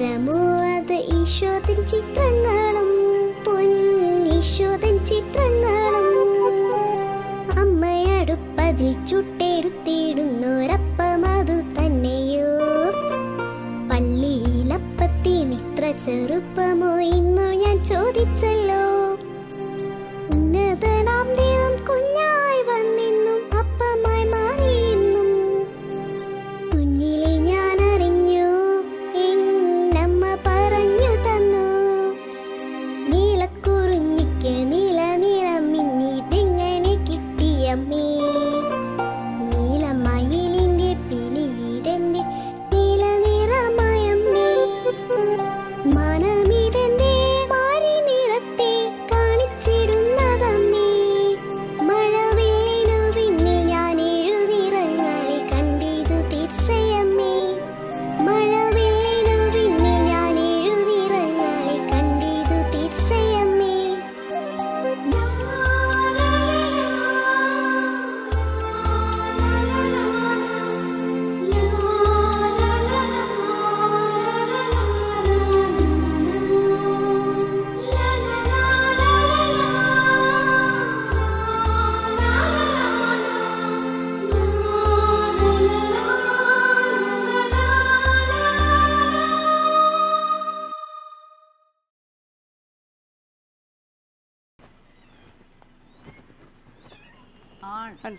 മരമോ അത് ഈശോതൻ ചിത്രങ്ങളും പൊന്നീശോതൻ ചിത്രങ്ങളും. അമ്മയടുപ്പതിൽ ചുട്ടെടുത്തിടുന്നൊരപ്പം അതു തന്നെയോ? പള്ളിയിലപ്പത്തിനിത്ര ചെറുപ്പമോ ഇന്നു ഞാൻ ചോദിച്ചല്ലോ. ഉന്നതനാം ദൈവം കുഞ്ഞായി വന്നെന്നും അപ്പമായി മാറിയെന്നും കുഞ്ഞിലെ ഞാൻ അറിഞ്ഞു, എന്നമ്മ പറഞ്ഞു തന്നു. നീലക്കുറിഞ്ഞിക്ക് നീല നിറം മിന്നിതെങ്ങനെ കിട്ടിയമ്മേ? നീലമയിലിന്റെ പിലിയിതെന്റെ നീല നിറമയമ്മേ? മനമിതെന്റെ മാറി നിറത്തെ കാണിച്ചിടുന്നതമ്മേ? മഴവില്ലിനു പിന്നിൽ ഞാൻ എഴുതിറങ്ങളെ കണ്ടിതു തീർച്ചയമ്മേ. മഴവില്ലിനു പിന്നിൽ ഞാൻ എഴുതിറങ്ങളെ കണ്ടിതു തീർച്ചയമ്മേ.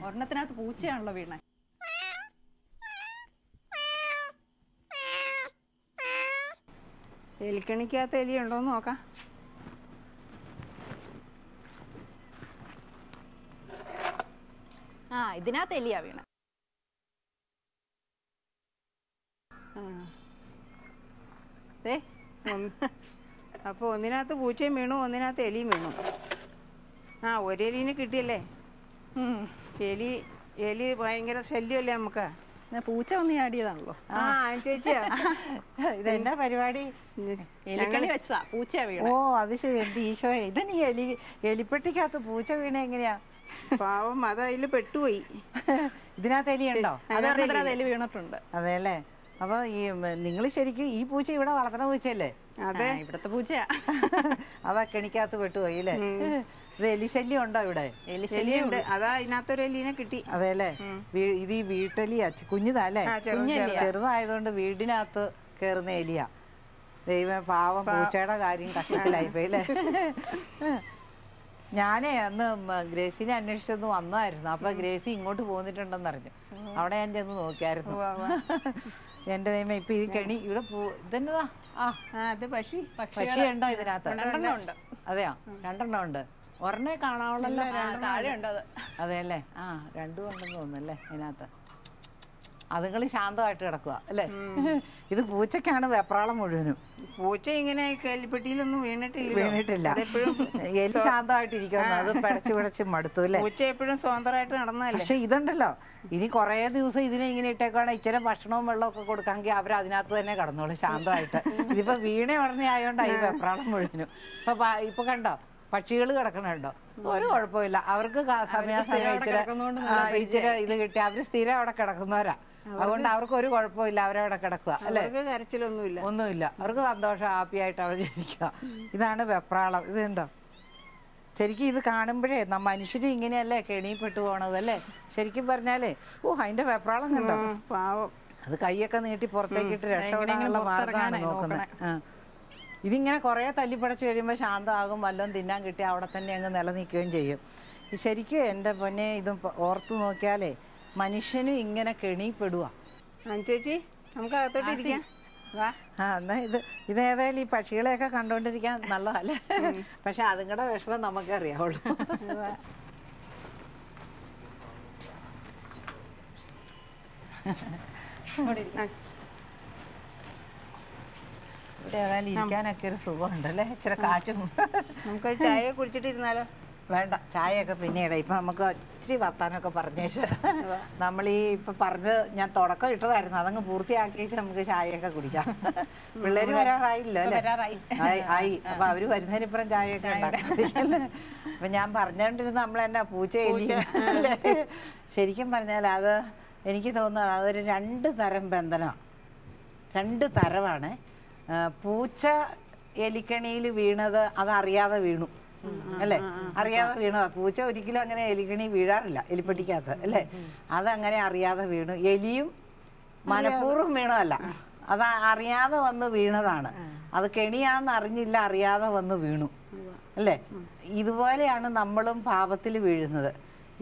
ഒരെണ്ണത്തിനകത്ത് പൂച്ചയാണല്ലോ വീണേ. എലിക്കണിക്കകത്ത് എലിയുണ്ടോന്ന് നോക്കാം. ഇതിനകത്ത് എലിയാ വീണ. അപ്പോൾ ഒന്നിനകത്ത് പൂച്ചയും വീണു, ഒന്നിനകത്ത് എലിയും വീണു. ഒരു എലീനെ കിട്ടിയല്ലേ? എലി ഭയങ്കര ശല്യമല്ലേ നമുക്ക്. പൂച്ച വന്ന് ചാടിയതാണല്ലോ. ചേച്ചിയാ ഇതെന്നാ പരിപാടി? എലിക്കണി വെച്ചാ പൂച്ച വീണ. ഓ അത് ശരി. എന്റെ ഈശോയെ, ഇതന്നെ എലിപ്പെട്ടിക്കകത്ത് പൂച്ച വീണ എങ്ങനെയാ? പാവം, അത് അതിൽ പെട്ടുപോയി. ഇതിനകത്ത് എലിയുണ്ടോ? അതിനകത്ത് എലി വീണിട്ടുണ്ട്. അതെല്ലേ. അപ്പൊ ഈ നിങ്ങൾ ശരിക്കും ഈ പൂച്ച ഇവിടെ വളർത്തുന്ന പൂച്ചയല്ലേ? അതെ, ഇവിടത്തെ പൂച്ചയാ. അതാ കെണിക്കകത്ത് പെട്ടുപോയി അല്ലേ? ഇത് എലിശല്യം ഉണ്ടോ ഇവിടെ? എലിശല്യം ഉണ്ട്. അതാ ഇതിനകത്തൊരു എലീനെ കിട്ടി. അതെല്ലേ. ഇത് ഈ വീട്ടെലിയാ, കുഞ്ഞിതല്ലേ? ചെറുതായതുകൊണ്ട് വീടിനകത്ത് കയറുന്ന എലിയാ. ദൈവം, പാവം പൂച്ചയുടെ കാര്യം കഷ്ടത്തിലായിപ്പോയി അല്ലേ? ഞാനേ അന്ന് ഗ്രേസിനെ അന്വേഷിച്ചെന്ന് വന്നായിരുന്നു. അപ്പൊ ഗ്രേസി ഇങ്ങോട്ട് പോന്നിട്ടുണ്ടെന്ന് അറിഞ്ഞു. അവിടെ ഞാൻ ചെന്ന് നോക്കിയായിരുന്നു. എന്റെ ദൈവം, ഇപ്പൊ ഇത് കെണി ഇവിടെ ഇതെന്നതാ? പക്ഷി ഉണ്ടോ ഇതിനകത്ത്? അതെയോ, 2 ഉണ്ട്. ഒരെണ്ണേ കാണാവുള്ളല്ലോ. അതെ അല്ലേ? രണ്ടും ഉണ്ടെന്ന് തോന്നുന്നല്ലേ അതിനകത്ത്. അതുങ്ങൾ ശാന്തമായിട്ട് കിടക്കുക അല്ലേ? ഇത് പൂച്ചക്കാണ് വെപ്രാളം മുഴുവനും. പൂച്ച ഇങ്ങനെ കല്ലിപ്പെട്ടിയിലൊന്നും വീണിട്ടില്ല. എലി ശാന്തമായിട്ടിരിക്കുന്നു. അത് പിടച്ച് മടുത്തു അല്ലേ? പൂച്ച എപ്പോഴും സ്വതന്ത്രമായിട്ട് നടന്നല്ലേ? പക്ഷെ ഇതുണ്ടല്ലോ, ഇനി കുറേ ദിവസം ഇതിനെ ഇങ്ങനെ ഇട്ടേക്കാണ്. ഇച്ചിരി ഭക്ഷണവും വെള്ളവും ഒക്കെ കൊടുക്കാമെങ്കിൽ അവർ അതിനകത്ത് തന്നെ കിടന്നോളും ശാന്തമായിട്ട്. ഇതിപ്പോ വീണ ഉടനെ ആയതുകൊണ്ടായി വെപ്രാളം മുഴുവനും. ഇപ്പൊ കണ്ടോ, പക്ഷികൾ കിടക്കണുണ്ടോ? ഒരു കുഴപ്പമില്ല. അവർക്ക് സമയാസമയം ഇച്ചിരി ഇത് കിട്ടി. അവര് സ്ഥിരം അവിടെ കിടക്കുന്നവരാ. അതുകൊണ്ട് അവർക്ക് ഒരു കുഴപ്പമില്ല. അവരവിടെ കിടക്കുക അല്ലേ? ഒന്നുമില്ല. അവർക്ക് സന്തോഷം, ഹാപ്പി ആയിട്ട് അവിടെ ജീവിക്കുക. ഇതാണ് വെപ്രാളം. ഇത് കണ്ടോ? ശരിക്കും ഇത് കാണുമ്പോഴേ മനുഷ്യരും ഇങ്ങനെയല്ലേ കെണിപ്പെട്ടു പോണത് അല്ലേ? ശരിക്കും പറഞ്ഞാലേ അതിന്റെ വെപ്രാളം കണ്ടോ? പാവം. അത് കൈയൊക്കെ നീട്ടി പുറത്തേക്കിട്ട് രക്ഷപ്പെടാനുള്ള മാർഗമാണ് നോക്കുന്നത്. ഇതിങ്ങനെ കുറേ തല്ലിപ്പടച്ച് കഴിയുമ്പോൾ ശാന്തമാകും. വല്ലതും തിന്നാൻ കിട്ടി അവിടെ തന്നെ അങ്ങ് നിലനിൽക്കുകയും ചെയ്യും. ശരിക്കും എൻ്റെ പൊന്നെ, ഇതും ഓർത്ത് നോക്കിയാലേ മനുഷ്യനും ഇങ്ങനെ കെണിപ്പെടുക. ചേച്ചി, നമുക്ക് അകത്തോട്ട് ഇരിക്കാം. എന്നാ ഇതേതായാലും ഈ പക്ഷികളെയൊക്കെ കണ്ടോണ്ടിരിക്കാൻ നല്ലതല്ലേ? പക്ഷെ അതുങ്ങളുടെ വിഷമം നമുക്കേ അറിയാവുള്ളൂ. ഇവിടെ ഏതായാലും ഇരിക്കാനൊക്കെ ഒരു സുഖമുണ്ടല്ലേ? ഇച്ചിരി കാറ്റും. നമുക്ക് ചായ കുടിച്ചിട്ടിരുന്നാലോ? വേണ്ട, ചായയൊക്കെ പിന്നീട്. ഇപ്പൊ നമുക്ക് ഇച്ചിരി വർത്താനമൊക്കെ പറഞ്ഞേച്ച് നമ്മൾ ഈ ഇപ്പൊ ഞാൻ തുടക്കം ഇട്ടതായിരുന്നു, അതങ്ങ് പൂർത്തിയാക്കിയേച്ച് നമുക്ക് ചായയൊക്കെ കുടിക്കാം. പിള്ളേര് വരാറായില്ലോ അല്ലേ? ആയി. അപ്പൊ അവര് വരുന്നതിനിപ്പുറം ചായയൊക്കെ ഉണ്ടാക്കില്ലേ? അപ്പൊ ഞാൻ പറഞ്ഞോണ്ടിരുന്ന നമ്മളെന്നാ പൂച്ചയില്ല. ശരിക്കും പറഞ്ഞാൽ അത് എനിക്ക് തോന്നുന്നത് അതൊരു 2 തരം ബന്ധനമാണ്. 2 തരമാണ്. പൂച്ച എലിക്കണിയിൽ വീണത് അതറിയാതെ വീണു അല്ലേ? അറിയാതെ വീണതാ. പൂച്ച ഒരിക്കലും അങ്ങനെ എലിക്കണി വീഴാറില്ല, എലിപ്പെട്ടിക്കകത്ത് അല്ലേ? അതങ്ങനെ അറിയാതെ വീണു. എലിയും മനഃപൂർവ്വം വീണതല്ല, അത് അറിയാതെ വന്ന് വീണതാണ്. അത് കെണിയാന്ന് അറിഞ്ഞില്ല, അറിയാതെ വന്ന് വീണു അല്ലേ? ഇതുപോലെയാണ് നമ്മളും പാപത്തിൽ വീഴുന്നത്.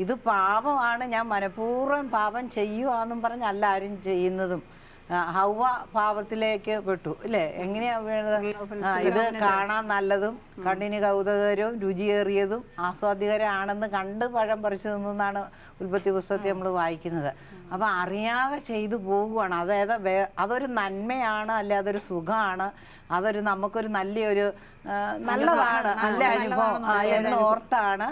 ഇത് പാപമാണ്, ഞാൻ മനഃപൂർവ്വം പാപം ചെയ്യുവാന്നും പറഞ്ഞല്ല ആരും ചെയ്യുന്നതും. ഹൗവ പാപത്തിലേക്ക് പെട്ടു അല്ലേ? എങ്ങനെയാ വീണത്? ഇത് കാണാൻ നല്ലതും കണ്ണിന് കൗതുകകരവും രുചിയേറിയതും ആസ്വാദ്യകരമാണെന്ന് കണ്ട് പഴം പറിച്ചു നിന്നാണ് ഉൽപ്പത്തി പുസ്തകത്തിൽ നമ്മൾ വായിക്കുന്നത്. അപ്പം അറിയാതെ ചെയ്തു പോകുവാണ്. അതായത് അതൊരു നന്മയാണ്, അല്ലെ അതൊരു സുഖമാണ്, അതൊരു നമുക്കൊരു നല്ലൊരു നല്ലതാണ്, നല്ല അനുഭവം എന്ന് ഓർത്താണ്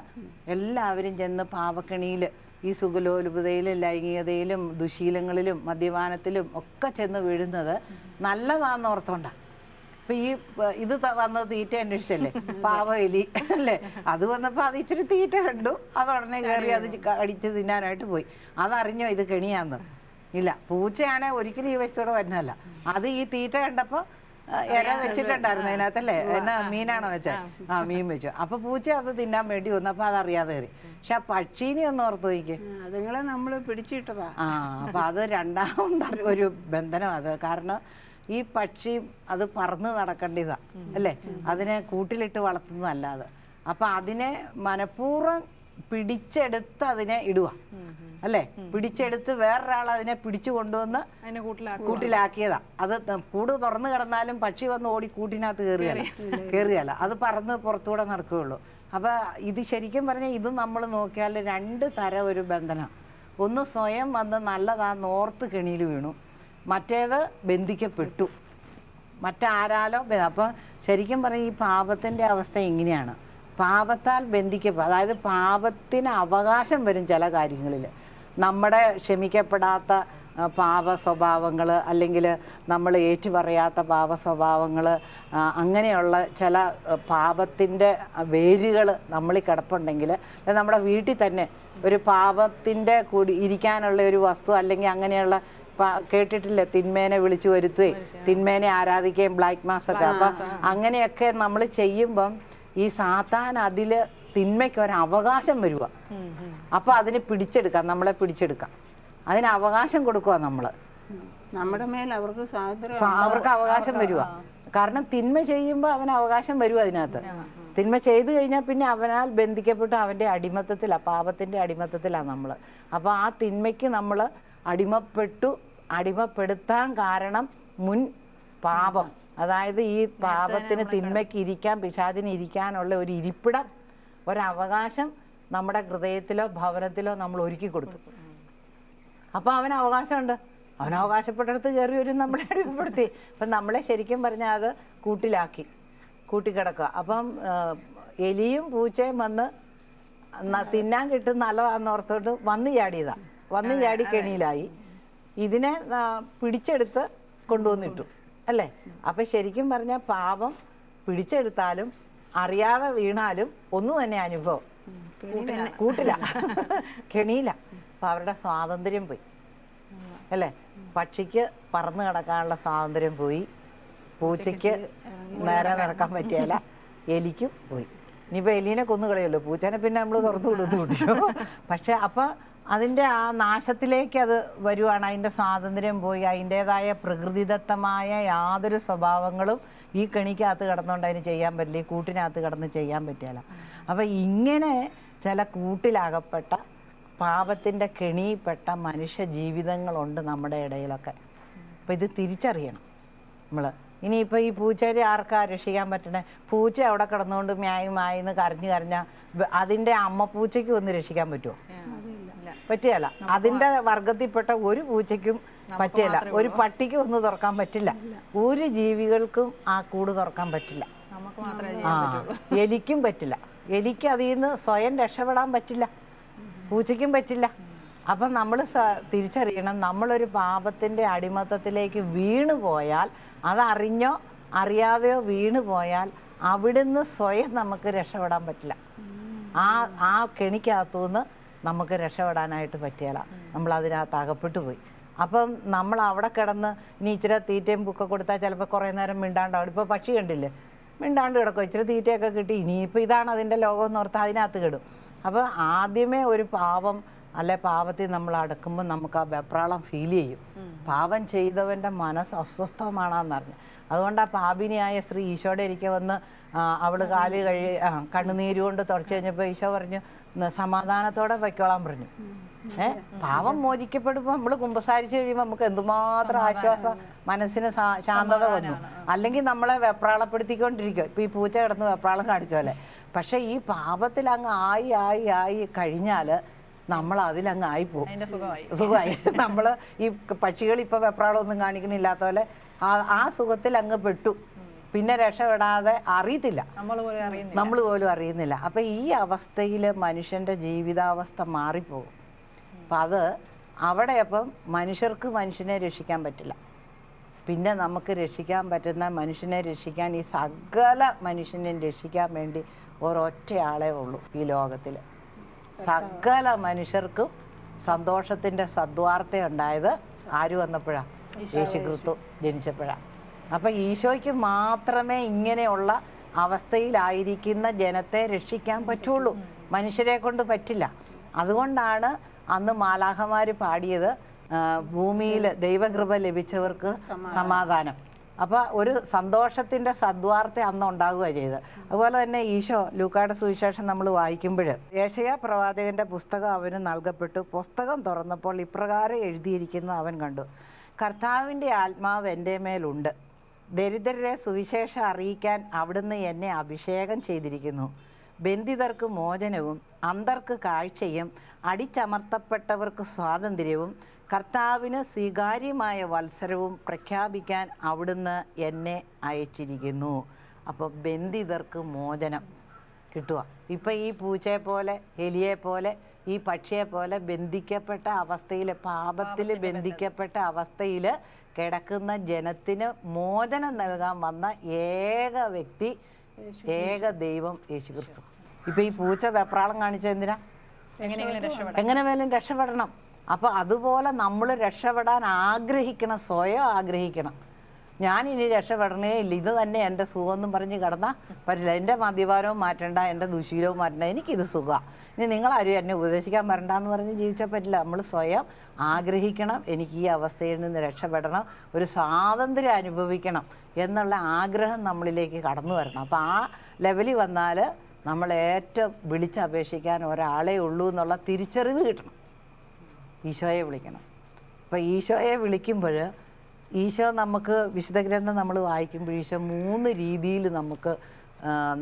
എല്ലാവരും ചെന്ന് പാപക്കണിയിൽ ഈ സുഖലോലുപതയിലും ലൈംഗികതയിലും ദുശീലങ്ങളിലും മദ്യപാനത്തിലും ഒക്കെ ചെന്ന് വീഴുന്നത് നല്ലതാന്ന് ഓർത്തോണ്ടാ. ഇപ്പൊ ഇത് വന്നത് തീറ്റ അന്വേഷിച്ചല്ലേ, പാവ എലി അല്ലേ? അത് വന്നപ്പോൾ അത് ഇച്ചിരി തീറ്റ കണ്ടു, അത് ഉടനെ കയറി അത് അടിച്ച് തിന്നാനായിട്ട് പോയി. അതറിഞ്ഞോ ഇത് കെണിയാന്ന്? ഇല്ല. പൂച്ചയാണെ ഒരിക്കലും ഈ വശത്തോടെ വരുന്നതല്ല. അത് ഈ തീറ്റ കണ്ടപ്പോൾ ഇര വെച്ചിട്ടുണ്ടായിരുന്നു അതിനകത്തല്ലേ? എന്നാ മീനാണോ വെച്ചാൽ? മീൻ വെച്ചു. അപ്പൊ പൂച്ച അത് തിന്നാൻ വേണ്ടി വന്നു, അപ്പൊ അതറിയാതെ കയറി. പക്ഷെ ആ പക്ഷീനെ ഒന്ന് ഓർത്ത് നോക്കിക്കേ, അതുങ്ങളെ നമ്മൾ പിടിച്ചിട്ടതാ. അപ്പൊ അത് രണ്ടാം ഒരു ബന്ധനം. അത് കാരണം ഈ പക്ഷി അത് പറന്ന് നടക്കേണ്ടതാ അല്ലേ? അതിനെ കൂട്ടിലിട്ട് വളർത്തുന്നതല്ല അത്. അപ്പൊ അതിനെ മനഃപൂർവ്വം പിടിച്ചെടുത്ത് അതിനെ ഇടുക അല്ലേ? പിടിച്ചെടുത്ത് വേറൊരാൾ അതിനെ പിടിച്ചു കൊണ്ടുവന്ന് കൂട്ടിലാക്കിയതാ. അത് കൂട് തുറന്നു കിടന്നാലും പക്ഷി വന്ന് ഓടി കൂട്ടിനകത്ത് കയറുകയല്ല, അത് പറന്ന് പുറത്തൂടെ നടക്കുകയുള്ളൂ. അപ്പൊ ഇത് ശരിക്കും പറഞ്ഞാൽ ഇത് നമ്മൾ നോക്കിയാൽ രണ്ട് തരം ഒരു ബന്ധനമാണ്. ഒന്ന് സ്വയം വന്ന് നല്ലതാന്ന് ഓർത്ത് കെണിയിൽ വീണു, മറ്റേത് ബന്ധിക്കപ്പെട്ടു മറ്റാരാലോ. അപ്പം ശരിക്കും പറഞ്ഞാൽ ഈ പാപത്തിൻ്റെ അവസ്ഥ ഇങ്ങനെയാണ്. പാപത്താൽ ബന്ധിക്കപ്പെടും. അതായത് പാപത്തിന് അവകാശം വരും ചില കാര്യങ്ങളിൽ. നമ്മുടെ ക്ഷമിക്കപ്പെടാത്ത പാപ സ്വഭാവങ്ങൾ, അല്ലെങ്കിൽ നമ്മൾ ഏറ്റുപറയാത്ത പാപ സ്വഭാവങ്ങൾ, അങ്ങനെയുള്ള ചില പാപത്തിൻ്റെ വേരുകൾ നമ്മളിൽ കിടപ്പുണ്ടെങ്കിൽ, നമ്മുടെ വീട്ടിൽ തന്നെ ഒരു പാപത്തിൻ്റെ കൂടി ഇരിക്കാനുള്ള ഒരു വസ്തു, അല്ലെങ്കിൽ അങ്ങനെയുള്ള കേട്ടിട്ടില്ലേ, തിന്മേനെ വിളിച്ചു വരുത്തുകയും തിന്മേനെ ആരാധിക്കുകയും ബ്ലാക്ക് മാസ് ഒക്കെ. അപ്പം അങ്ങനെയൊക്കെ നമ്മൾ ചെയ്യുമ്പം ഈ സാത്താൻ അതിൽ തിന്മയ്ക്ക് ഒരു അവകാശം വരിക. അപ്പൊ അതിന് പിടിച്ചെടുക്കാം, നമ്മളെ പിടിച്ചെടുക്കാം, അതിന് അവകാശം കൊടുക്കുക. നമ്മുടെ മേൽ അവർക്ക് അവകാശം വരിക. കാരണം തിന്മ ചെയ്യുമ്പോൾ അവന് അവകാശം വരും അതിനകത്ത്. തിന്മ ചെയ്തു കഴിഞ്ഞാൽ പിന്നെ അവനാൽ ബന്ധിക്കപ്പെട്ട് അവൻ്റെ അടിമത്തത്തിലാണ്, പാപത്തിൻ്റെ അടിമത്തത്തിലാണ് നമ്മൾ. അപ്പോൾ ആ തിന്മയ്ക്ക് നമ്മൾ അടിമപ്പെടുത്താൻ കാരണം മുൻ പാപം. അതായത് ഈ പാപത്തിന് തിന്മയ്ക്ക് ഇരിക്കാൻ, പിശാചിന് ഇരിക്കാനുള്ള ഒരു ഇരിപ്പിടം, ഒരവകാശം നമ്മുടെ ഹൃദയത്തിലോ ഭവനത്തിലോ നമ്മൾ ഒരുക്കി കൊടുത്തു. അപ്പം അവന് അവകാശമുണ്ട്, അവൻ അവകാശപ്പെട്ടെടുത്ത് കയറി വരും, നമ്മളെ അടിമപ്പെടുത്തി. അപ്പം നമ്മളെ ശരിക്കും പറഞ്ഞാൽ അത് കൂട്ടിക്കിടക്കുക. അപ്പം എലിയും പൂച്ചയും വന്ന് തിന്നാൻ കിട്ടും നല്ലതാന്നോർത്തോട്ട് വന്ന് ചാടി കെണിയിലായി. ഇതിനെ പിടിച്ചെടുത്ത് കൊണ്ടുവന്നിട്ടു അല്ലേ? അപ്പം ശരിക്കും പറഞ്ഞാൽ പാപം പിടിച്ചെടുത്താലും അറിയാതെ വീണാലും ഒന്നു തന്നെ അനുഭവം. കൂട്ടില്ല, കെണിയില്ല. അപ്പം അവരുടെ സ്വാതന്ത്ര്യം പോയി അല്ലേ? പക്ഷിക്ക് പറന്ന് കിടക്കാനുള്ള സ്വാതന്ത്ര്യം പോയി, പൂച്ചയ്ക്ക് നേരെ നടക്കാൻ പറ്റിയല്ല, എലിക്കും പോയി. ഇനിയിപ്പോൾ എലീനെ കൊന്നു കളയല്ലോ, പൂച്ചനെ പിന്നെ നമ്മൾ തുറന്നു കൊടുത്തു. പക്ഷെ അപ്പം അതിൻ്റെ ആ നാശത്തിലേക്ക് അത് വരുവാണ്. അതിൻ്റെ സ്വാതന്ത്ര്യം പോയി, അതിൻ്റേതായ പ്രകൃതിദത്തമായ യാതൊരു സ്വഭാവങ്ങളും ഈ കെണിക്കകത്ത് കിടന്നുകൊണ്ട് അതിന് ചെയ്യാൻ പറ്റില്ല, ഈ കൂട്ടിനകത്ത് കിടന്ന് ചെയ്യാൻ പറ്റില്ല. അപ്പം ഇങ്ങനെ ചില കൂട്ടിലകപ്പെട്ട പാപത്തിൻ്റെ കെണിയിൽപ്പെട്ട മനുഷ്യ ജീവിതങ്ങളുണ്ട് നമ്മുടെ ഇടയിലൊക്കെ. അപ്പം ഇത് തിരിച്ചറിയണം നമ്മൾ. ഇനിയിപ്പോൾ ഈ പൂച്ചേരെ ആർക്കാ രക്ഷിക്കാൻ പറ്റണേ? പൂച്ച അവിടെ കിടന്നുകൊണ്ട് മായെന്ന് കരഞ്ഞാൽ അതിൻ്റെ അമ്മ പൂച്ചയ്ക്ക് ഒന്ന് രക്ഷിക്കാൻ പറ്റുമോ? പറ്റിയല്ല. അതിൻ്റെ വർഗത്തിൽപ്പെട്ട ഒരു പൂച്ചയ്ക്കും പറ്റിയല്ല, ഒരു പട്ടിക്കും ഒന്ന് തുറക്കാൻ പറ്റില്ല, ഒരു ജീവികൾക്കും ആ കൂട് തുറക്കാൻ പറ്റില്ല. എലിക്കും പറ്റില്ല, എലിക്ക് അതിൽ നിന്ന് സ്വയം രക്ഷപ്പെടാൻ പറ്റില്ല, പൂച്ചയ്ക്കും പറ്റില്ല. അപ്പം നമ്മൾ തിരിച്ചറിയണം, നമ്മളൊരു പാപത്തിൻ്റെ അടിമത്തത്തിലേക്ക് വീണു പോയാൽ, അതറിഞ്ഞോ അറിയാതെയോ വീണു പോയാൽ അവിടുന്ന് സ്വയം നമുക്ക് രക്ഷപ്പെടാൻ പറ്റില്ല. ആ കെണിക്കകത്തുനിന്ന് നമുക്ക് രക്ഷപ്പെടാനായിട്ട് പറ്റിയല്ല, നമ്മൾ അതിനകത്ത് അകപ്പെട്ടു പോയി. അപ്പം നമ്മൾ അവിടെ കിടന്ന് ഇനി ഇച്ചിരി തീറ്റയും ഒക്കെ കൊടുത്താൽ ചിലപ്പോൾ കുറേ നേരം മിണ്ടാണ്ടാവും. ഇപ്പോൾ പക്ഷി കണ്ടില്ലേ, മിണ്ടാണ്ട് കിടക്കും. ഇച്ചിരി തീറ്റയൊക്കെ കിട്ടി, ഇനിയിപ്പോൾ ഇതാണ് അതിൻ്റെ ലോകം എന്ന് ഓർത്ത് അതിനകത്ത് കിടും. അപ്പോൾ ആദ്യമേ ഒരു പാപം അല്ലെ പാപത്തിൽ നമ്മൾ അടുക്കുമ്പോൾ നമുക്ക് ആ വെപ്രാളം ഫീൽ ചെയ്യും. പാപം ചെയ്തവൻ്റെ മനസ്സ് അസ്വസ്ഥമാണെന്നറിഞ്ഞു. അതുകൊണ്ട് ആ പാപിനിയായ സ്ത്രീ ഈശോയുടെ ഇരിക്കെ വന്ന് അവൾ കാല് കണ്ണുനീര് കൊണ്ട് തുടച്ചു കഴിഞ്ഞപ്പോൾ ഈശോ പറഞ്ഞു സമാധാനത്തോടെ വയ്ക്കോളാൻ പറഞ്ഞു. പാവം മോചിക്കപ്പെടുമ്പോൾ നമ്മൾ കുമ്പസാരിച്ച് കഴിയുമ്പോൾ നമുക്ക് എന്തുമാത്രം ആശ്വാസം, മനസ്സിന് ശാന്തത വന്നു. അല്ലെങ്കിൽ നമ്മളെ വെപ്രാളപ്പെടുത്തിക്കൊണ്ടിരിക്കും. ഇപ്പം ഈ പൂച്ച കിടന്ന് വെപ്രാളം കാണിച്ച പോലെ. പക്ഷെ ഈ പാപത്തിൽ അങ്ങ് ആയി കഴിഞ്ഞാൽ നമ്മൾ അതിലങ്ങ് ആയിപ്പോവും, സുഖമായി. നമ്മൾ ഈ പക്ഷികൾ ഇപ്പൊ വെപ്രാളമൊന്നും കാണിക്കുന്നില്ലാത്ത പോലെ ആ സുഖത്തിൽ അങ്ങ് പെട്ടു. പിന്നെ രക്ഷപ്പെടാതെ അറിയത്തില്ല, നമ്മൾ പോലും അറിയുന്നില്ല. അപ്പൊ ഈ അവസ്ഥയിൽ മനുഷ്യന്റെ ജീവിതാവസ്ഥ മാറിപ്പോകും. അപ്പം അത് അവിടെ അപ്പം മനുഷ്യർക്ക് മനുഷ്യനെ രക്ഷിക്കാൻ പറ്റില്ല. പിന്നെ നമുക്ക് രക്ഷിക്കാൻ പറ്റുന്ന, മനുഷ്യനെ രക്ഷിക്കാൻ, ഈ സകല മനുഷ്യനെ രക്ഷിക്കാൻ വേണ്ടി ഒരൊറ്റയാളേ ഉള്ളൂ ഈ ലോകത്തിൽ. സകല മനുഷ്യർക്കും സന്തോഷത്തിൻ്റെ സദ്വാർത്ത ഉണ്ടായത് ആര് വന്നപ്പോഴാണ്? യേശുക്രിസ്തു ജനിച്ചപ്പോഴാണ്. അപ്പം ഈശോയ്ക്ക് മാത്രമേ ഇങ്ങനെയുള്ള അവസ്ഥയിലായിരിക്കുന്ന ജനത്തെ രക്ഷിക്കാൻ പറ്റുള്ളൂ, മനുഷ്യരെ കൊണ്ട് പറ്റില്ല. അതുകൊണ്ടാണ് അന്ന് മാലാഖമാർ പാടിയത് ഭൂമിയിൽ ദൈവകൃപ ലഭിച്ചവർക്ക് സമാധാനം. അപ്പോൾ ഒരു സന്തോഷത്തിൻ്റെ സദ്വാർത്ത അന്ന് ഉണ്ടാവുക ചെയ്ത്. അതുപോലെ തന്നെ ഈശോ ലൂക്കായുടെ സുവിശേഷം നമ്മൾ വായിക്കുമ്പോൾ യേശയ്യാ പ്രവാചകന്റെ പുസ്തകം അവന് നൽകപ്പെട്ടു. പുസ്തകം തുറന്നപ്പോൾ ഇപ്രകാരം എഴുതിയിരിക്കുന്ന അവൻ കണ്ടു: കർത്താവിൻ്റെ ആത്മാവ് എൻ്റെ മേലുണ്ട്, ദരിദ്രരെ സുവിശേഷം അറിയിക്കാൻ അവിടുന്ന് എന്നെ അഭിഷേകം ചെയ്തിരിക്കുന്നു. ബന്ധിതർക്ക് മോചനവും അന്ധർക്ക് കാഴ്ചയും അടിച്ചമർത്തപ്പെട്ടവർക്ക് സ്വാതന്ത്ര്യവും കർത്താവിന് സ്വീകാര്യമായ വത്സരവും പ്രഖ്യാപിക്കാൻ അവിടുന്ന് എന്നെ അയച്ചിരിക്കുന്നു. അപ്പോൾ ബന്ധിതർക്ക് മോചനം കിട്ടുക. ഇപ്പം ഈ പൂച്ചയെ പോലെ, എലിയെ പോലെ, ഈ പക്ഷിയെ പോലെ ബന്ധിക്കപ്പെട്ട അവസ്ഥയിൽ, പാപത്തിൽ ബന്ധിക്കപ്പെട്ട അവസ്ഥയിൽ കിടക്കുന്ന ജനത്തിന് മോചനം നൽകാൻ വന്ന ഏക വ്യക്തി, ഏക ദൈവം യേശുക്രിസ്തു. ഇപ്പം ഈ പൂച്ച വെപ്രാളം കാണിച്ച എന്തിനാ? എങ്ങനെ വേലും രക്ഷപ്പെടണം. അപ്പോൾ അതുപോലെ നമ്മൾ രക്ഷപ്പെടാൻ ആഗ്രഹിക്കണം, സ്വയം ആഗ്രഹിക്കണം. ഞാനിനി രക്ഷപ്പെടണേ ഇല്ല, ഇത് തന്നെ എൻ്റെ സുഖമെന്നും പറഞ്ഞ് കിടന്നാൽ പറ്റില്ല. എൻ്റെ മദ്യപാനവും മാറ്റണ്ട, എൻ്റെ ദുശീലവും മാറ്റണ്ട, എനിക്കിത് സുഖമാണ്, ഇനി നിങ്ങളാരും എന്നെ ഉപദേശിക്കാൻ വരണ്ടെന്ന് പറഞ്ഞ് ജീവിച്ചാൽ പറ്റില്ല. നമ്മൾ സ്വയം ആഗ്രഹിക്കണം, എനിക്ക് ഈ അവസ്ഥയിൽ നിന്ന് രക്ഷപ്പെടണം, ഒരു സ്വാതന്ത്ര്യം അനുഭവിക്കണം എന്നുള്ള ആഗ്രഹം നമ്മളിലേക്ക് കടന്നു വരണം. അപ്പോൾ ആ ലെവലിൽ വന്നാൽ നമ്മൾ ഏറ്റവും വിളിച്ചപേക്ഷിക്കാൻ ഒരാളേ ഉള്ളൂ എന്നുള്ള തിരിച്ചറിവ് കിട്ടണം. ഈശോയെ വിളിക്കണം. അപ്പോൾ ഈശോയെ വിളിക്കുമ്പോൾ ഈശോ നമുക്ക്, വിശുദ്ധ ഗ്രന്ഥം നമ്മൾ വായിക്കുമ്പോൾ ഈശോ 3 രീതിയിൽ നമുക്ക്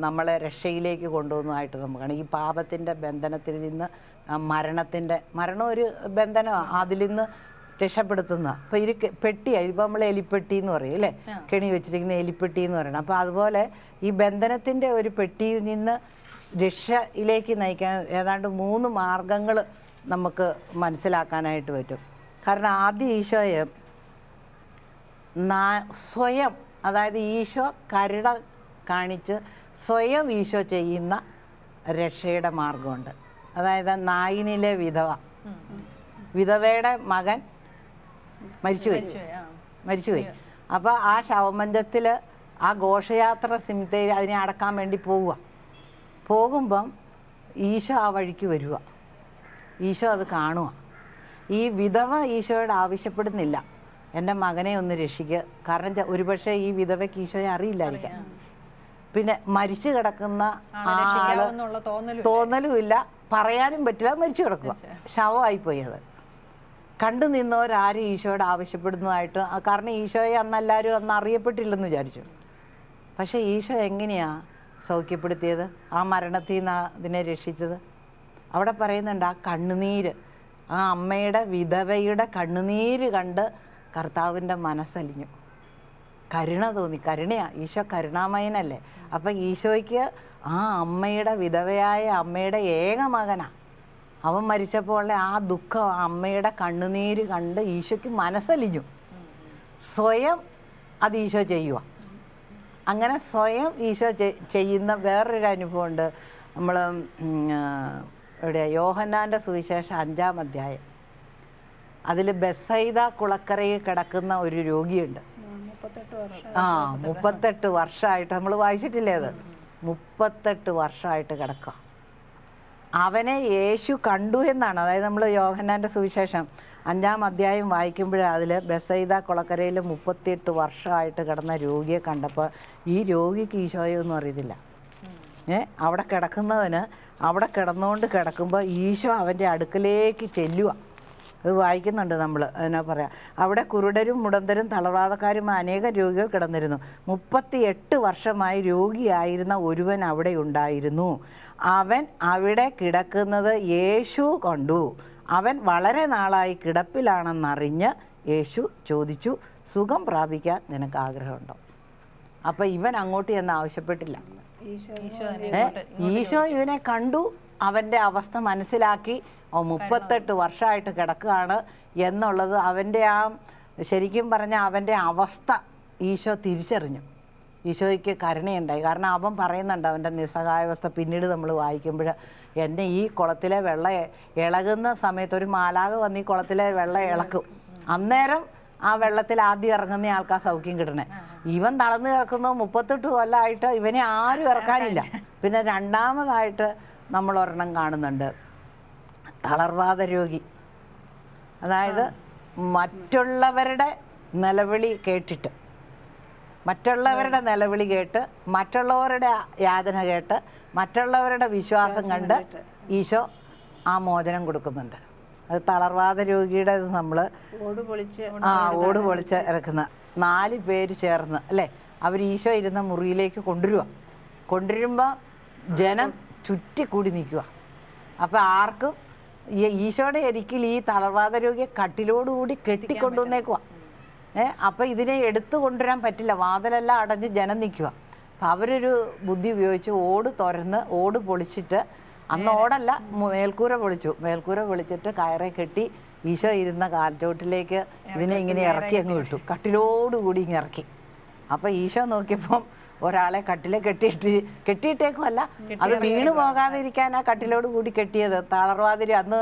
നമ്മളെ രക്ഷയിലേക്ക് കൊണ്ടുവന്നതായിട്ട് നമുക്കാണ്. ഈ പാപത്തിൻ്റെ ബന്ധനത്തിൽ നിന്ന്, മരണം ഒരു ബന്ധനമാണ്, അതിൽ നിന്ന് രക്ഷപ്പെടുത്തുന്ന. അപ്പോൾ ഇത് പെട്ടിയായി, ഇപ്പോൾ നമ്മൾ എലിപ്പെട്ടി എന്ന് പറയും അല്ലേ, കെണി വെച്ചിരിക്കുന്ന എലിപ്പെട്ടി എന്ന് പറയണം. അപ്പോൾ അതുപോലെ ഈ ബന്ധനത്തിൻ്റെ ഒരു പെട്ടിയിൽ നിന്ന് രക്ഷയിലേക്ക് നയിക്കാൻ ഏതാണ്ട് 3 മാർഗങ്ങൾ നമുക്ക് മനസ്സിലാക്കാനായിട്ട് പറ്റും. കാരണം ആദ്യം ഈശോയെ സ്വയം, അതായത് ഈശോ കരുണ കാണിച്ച് സ്വയം ഈശോ ചെയ്യുന്ന രക്ഷയുടെ മാർഗമുണ്ട്. അതായത് നായിനിലെ വിധവയുടെ മകൻ മരിച്ചുപോയി. അപ്പോൾ ആ ശവമഞ്ചത്തിൽ ആ ഘോഷയാത്ര സിമിത്തേരി അതിനെ അടക്കാൻ വേണ്ടി പോകുമ്പം ഈശോ ആ വഴിക്ക് വരിക, ഈശോ അത് കാണുക. ഈ വിധവ ഈശോയോട് ആവശ്യപ്പെടുന്നില്ല എൻ്റെ മകനെ ഒന്ന് രക്ഷിക്കുക. കാരണം ഒരുപക്ഷെ ഈ വിധവയ്ക്ക് ഈശോയെ അറിയില്ലായിരിക്കാം. പിന്നെ മരിച്ചു കിടക്കുന്ന ആള് തോന്നലുമില്ല, പറയാനും പറ്റില്ല, മരിച്ചു കിടക്കുക, ശവമായിപ്പോയി. അത് കണ്ടു നിന്നവരാരും ഈശോയോട് ആവശ്യപ്പെടുന്നതായിട്ട്, കാരണം ഈശോയെ അന്നെല്ലാവരും അന്ന് അറിയപ്പെട്ടില്ലെന്ന് വിചാരിച്ചു. പക്ഷേ ഈശോ എങ്ങനെയാ സൗഖ്യപ്പെടുത്തിയത്, ആ മരണത്തിൽ നിന്ന് അതിനെ രക്ഷിച്ചത്? അവിടെ പറയുന്നുണ്ട്, ആ കണ്ണുനീര്, ആ അമ്മയുടെ വിധവയുടെ കണ്ണുനീര് കണ്ട് കർത്താവിൻ്റെ മനസ്സലിഞ്ഞു, കരുണ തോന്നി. കരുണയാ, ഈശോ കരുണാമയനല്ലേ. അപ്പം ഈശോയ്ക്ക് ആ അമ്മയുടെ, വിധവയായ അമ്മയുടെ ഏക മകനാ, അവൻ മരിച്ചപ്പോൾ ആ ദുഃഖം, ആ അമ്മയുടെ കണ്ണുനീര് കണ്ട് ഈശോയ്ക്ക് മനസ്സലിഞ്ഞു. സ്വയം അത് ഈശോ ചെയ്യുക. അങ്ങനെ സ്വയം ഈശോ ചെയ്യുന്ന വേറൊരു അനുഭവമുണ്ട്. നമ്മൾ ഇവിടെ യോഹന്നാൻ്റെ സുവിശേഷം 5-ാം അധ്യായം. അതിൽ ബെസൈദ കുളക്കരയിൽ കിടക്കുന്ന ഒരു രോഗിയുണ്ട്. 38 വർഷമായിട്ട് നമ്മൾ വായിച്ചിട്ടില്ലേ അത്? 38 വർഷമായിട്ട് കിടക്കുക. അവനെ യേശു കണ്ടു എന്നാണ്. അതായത് നമ്മൾ യോഹന്നാൻ്റെ സുവിശേഷം 5-ാം അധ്യായം വായിക്കുമ്പോൾ അതിൽ ബെസൈദ കുളക്കരയിൽ 38 വർഷമായിട്ട് കിടന്ന രോഗിയെ കണ്ടപ്പോൾ ഈ രോഗിക്ക് ഈശോയൊന്നും അറിയത്തില്ല. അവിടെ കിടക്കുന്നവന് അവിടെ കിടക്കുമ്പോൾ ഈശോ അവൻ്റെ അടുക്കലേക്ക് ചെല്ലുക. അത് വായിക്കുന്നുണ്ട് നമ്മൾ. എന്നാ പറയാം, അവിടെ കുരുടരും മുടന്തരും തളർവാദക്കാരും അനേകം രോഗികൾ കിടന്നിരുന്നു. 38 വർഷമായി രോഗിയായിരുന്ന ഒരുവൻ അവിടെ ഉണ്ടായിരുന്നു. അവൻ അവിടെ കിടക്കുന്നത് യേശു കണ്ടു. അവൻ വളരെ നാളായി കിടപ്പിലാണെന്നറിഞ്ഞ് യേശു ചോദിച്ചു, സുഖം പ്രാപിക്കാൻ നിനക്ക് ആഗ്രഹമുണ്ടോ? അപ്പം ഇവൻ അങ്ങോട്ട് ചെന്ന് ആവശ്യപ്പെട്ടില്ല. ഈശോ ഇവനെ കണ്ടു, അവൻ്റെ അവസ്ഥ മനസ്സിലാക്കി. 38 വർഷമായിട്ട് കിടക്കുകയാണ് എന്നുള്ളത് അവൻ്റെ ശരിക്കും പറഞ്ഞാൽ അവൻ്റെ അവസ്ഥ ഈശോ തിരിച്ചറിഞ്ഞു. ഈശോയ്ക്ക് കരുണയുണ്ടായി. കാരണം അവൻ പറയുന്നുണ്ട് അവൻ്റെ നിസ്സഹായാവസ്ഥ. പിന്നീട് നമ്മൾ വായിക്കുമ്പോൾ എന്നെ ഈ കുളത്തിലെ വെള്ളം ഇളകുന്ന സമയത്ത് ഒരു മാലാഖ വന്ന് ഈ കുളത്തിലെ വെള്ളം ഇളക്കും. അന്നേരം ആ വെള്ളത്തിൽ ആദ്യം ഇറങ്ങുന്ന ആൾക്കാർ സൗഖ്യം കിട്ടണേ. ഇവൻ തളർന്നു കിടക്കുന്നത് 38 കൊല്ലമായിട്ട് ഇവനെ ആരും ഇറക്കാനില്ല. പിന്നെ രണ്ടാമതായിട്ട് നമ്മൾ ഒരെണ്ണം കാണുന്നുണ്ട്, തളർവാദ രോഗി. അതായത് മറ്റുള്ളവരുടെ നിലവിളി കേട്ടിട്ട്, മറ്റുള്ളവരുടെ നിലവിളി കേട്ട്, മറ്റുള്ളവരുടെ യാതന കേട്ട്, മറ്റുള്ളവരുടെ വിശ്വാസം കണ്ട് ഈശോ ആ മോചനം കൊടുക്കുന്നുണ്ട്. അത് തളർവാദ രോഗിയുടെ നമ്മൾ ഓട് പൊളിച്ച് ഇറക്കുന്ന 4 പേര് ചേർന്ന് അല്ലേ, അവർ ഈശോ ഇരുന്ന മുറിയിലേക്ക് കൊണ്ടുവരുമ്പോൾ ജനം ചുറ്റിക്കൂടി നിൽക്കുക. അപ്പോൾ ആർക്കും ഈശോയുടെ ഒരിക്കൽ ഈ തളർവാദ രോഗിയെ കട്ടിലോടുകൂടി കെട്ടിക്കൊണ്ടുവന്നേക്കുക. അപ്പം ഇതിനെ എടുത്തു കൊണ്ടുവരാൻ പറ്റില്ല, വാതിലെല്ലാം അടഞ്ഞ് ജനം നിൽക്കുക. അപ്പം അവരൊരു ബുദ്ധി ഉപയോഗിച്ച് ഓട് തുറന്ന് ഓട് പൊളിച്ചിട്ട്, അന്ന് ഓടല്ല മേൽക്കൂര പൊളിച്ചിട്ട് കയറെ കെട്ടി ഈശോ ഇരുന്ന കാൽച്ചോട്ടിലേക്ക് ഇതിനെ ഇങ്ങനെ ഇറക്കി അങ്ങ് വിട്ടു. കട്ടിലോടുകൂടി ഇങ്ങനെ ഇറക്കി. അപ്പം ഈശോ നോക്കിയപ്പം ഒരാളെ കട്ടിലെ കെട്ടിയിട്ടേക്കുമല്ല, അത് വീണ് പോകാതെ ഇരിക്കാൻ ആ കട്ടിലോട് കൂടി കെട്ടിയത്. തളർവാതിരി അന്ന്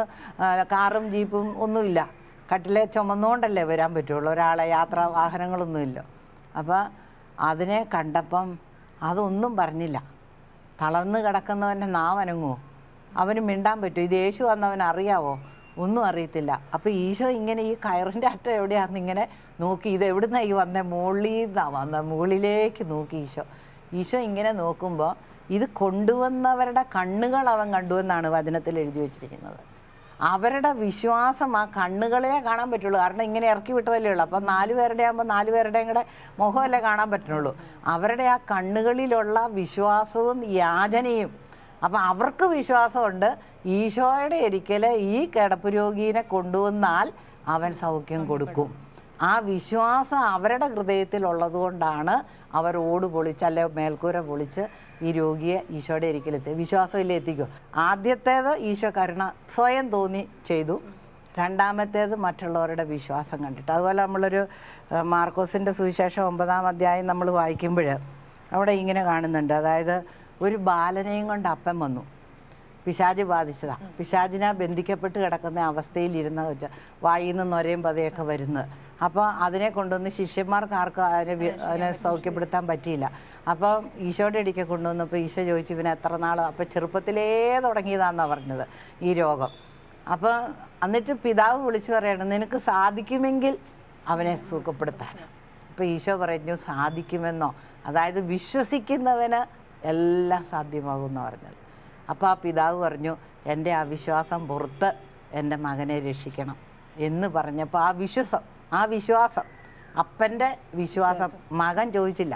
കാറും ജീപ്പും ഒന്നുമില്ല, കട്ടിലെ ചുമന്നുകൊണ്ടല്ലേ വരാൻ പറ്റുള്ളൂ, ഒരാളെ യാത്രാ വാഹനങ്ങളൊന്നുമില്ല. അപ്പം അതിനെ കണ്ടപ്പം അതൊന്നും പറഞ്ഞില്ല. തളർന്ന് കിടക്കുന്നവൻ്റെ നാവനങ്ങുമോ? അവന് മിണ്ടാൻ പറ്റുമോ? ഇത് യേശു വന്നവൻ അറിയാവോ? ഒന്നും അറിയത്തില്ല. അപ്പോൾ ഈശോ ഇങ്ങനെ ഈ കയറിൻ്റെ അറ്റം എവിടെയാണെന്ന് ഇങ്ങനെ നോക്കി, ഇത് എവിടുന്നാണ് ഈ വന്നേ? മുകളിലേക്ക് നോക്കി ഈശോ ഇങ്ങനെ നോക്കുമ്പോൾ ഇത് കൊണ്ടുവന്നവരുടെ കണ്ണുകൾ അവൻ കണ്ടുവെന്നാണ് വചനത്തിൽ എഴുതി വച്ചിരിക്കുന്നത്. അവരുടെ വിശ്വാസം ആ കണ്ണുകളെ കാണാൻ പറ്റുള്ളൂ. കാരണം ഇങ്ങനെ ഇറക്കി വിട്ടതല്ലേ ഉള്ളൂ. അപ്പം 4 പേരുടെ ആകുമ്പോൾ 4 പേരുടെയും കൂടെ മുഖമല്ലേ കാണാൻ പറ്റുള്ളൂ. അവരുടെ ആ കണ്ണുകളിലുള്ള വിശ്വാസവും യാചനയും. അപ്പം അവർക്ക് വിശ്വാസമുണ്ട്, ഈശോയുടെ ഒരിക്കൽ ഈ കിടപ്പ് രോഗീനെ കൊണ്ടുവന്നാൽ അവൻ സൗഖ്യം കൊടുക്കും. ആ വിശ്വാസം അവരുടെ ഹൃദയത്തിലുള്ളത് കൊണ്ടാണ് അവർ ഓട് പൊളിച്ച് അല്ലെ മേൽക്കൂര പൊളിച്ച് ഈ രോഗിയെ ഈശോയുടെ ഒരിക്കലെത്തി. വിശ്വാസമില്ല എത്തിക്കും. ആദ്യത്തേത് ഈശോ കരുണ സ്വയം തോന്നി ചെയ്തു. രണ്ടാമത്തേത് മറ്റുള്ളവരുടെ വിശ്വാസം കണ്ടിട്ട്. അതുപോലെ നമ്മളൊരു മാർക്കോസിൻ്റെ സുവിശേഷം 9-ാം അധ്യായം നമ്മൾ വായിക്കുമ്പോൾ അവിടെ ഇങ്ങനെ കാണുന്നുണ്ട്. അതായത് ഒരു ബാലനെയും കൊണ്ട് അപ്പൻ വന്നു, പിശാച് ബാധിച്ചതാണ്. പിശാചിനെ ബന്ധിക്കപ്പെട്ട് കിടക്കുന്ന അവസ്ഥയിലിരുന്ന വെച്ചാൽ വായിൽ നിന്ന് നൊരയും പതയൊക്കെ വരുന്നത്. അപ്പോൾ അതിനെ കൊണ്ടുവന്ന് ശിഷ്യന്മാർക്ക് ആർക്കും അതിനെ സൗഖ്യപ്പെടുത്താൻ പറ്റിയില്ല. അപ്പം ഈശോയുടെ ഇടയ്ക്ക് കൊണ്ടുവന്നപ്പോൾ ഈശോ ചോദിച്ചു, ഇവന് എത്ര നാൾ? അപ്പോൾ ചെറുപ്പത്തിലേ തുടങ്ങിയതാണെന്നാണ് പറഞ്ഞത് ഈ രോഗം. അപ്പോൾ എന്നിട്ട് പിതാവ് വിളിച്ചു പറയണം, നിനക്ക് സാധിക്കുമെങ്കിൽ അവനെ സുഖപ്പെടുത്താൻ. അപ്പോൾ ഈശോ പറഞ്ഞു സാധിക്കുമെന്നോ, അതായത് വിശ്വസിക്കുന്നവന് എല്ലാം സാധ്യമാകുമെന്ന് പറഞ്ഞത്. അപ്പോൾ ആ പിതാവ് പറഞ്ഞു, എൻ്റെ ആ വിശ്വാസം പുറത്ത് എൻ്റെ മകനെ രക്ഷിക്കണം എന്ന് പറഞ്ഞപ്പോൾ ആ വിശ്വാസം അപ്പൻ്റെ വിശ്വാസം മകൻ ചോദിച്ചില്ല.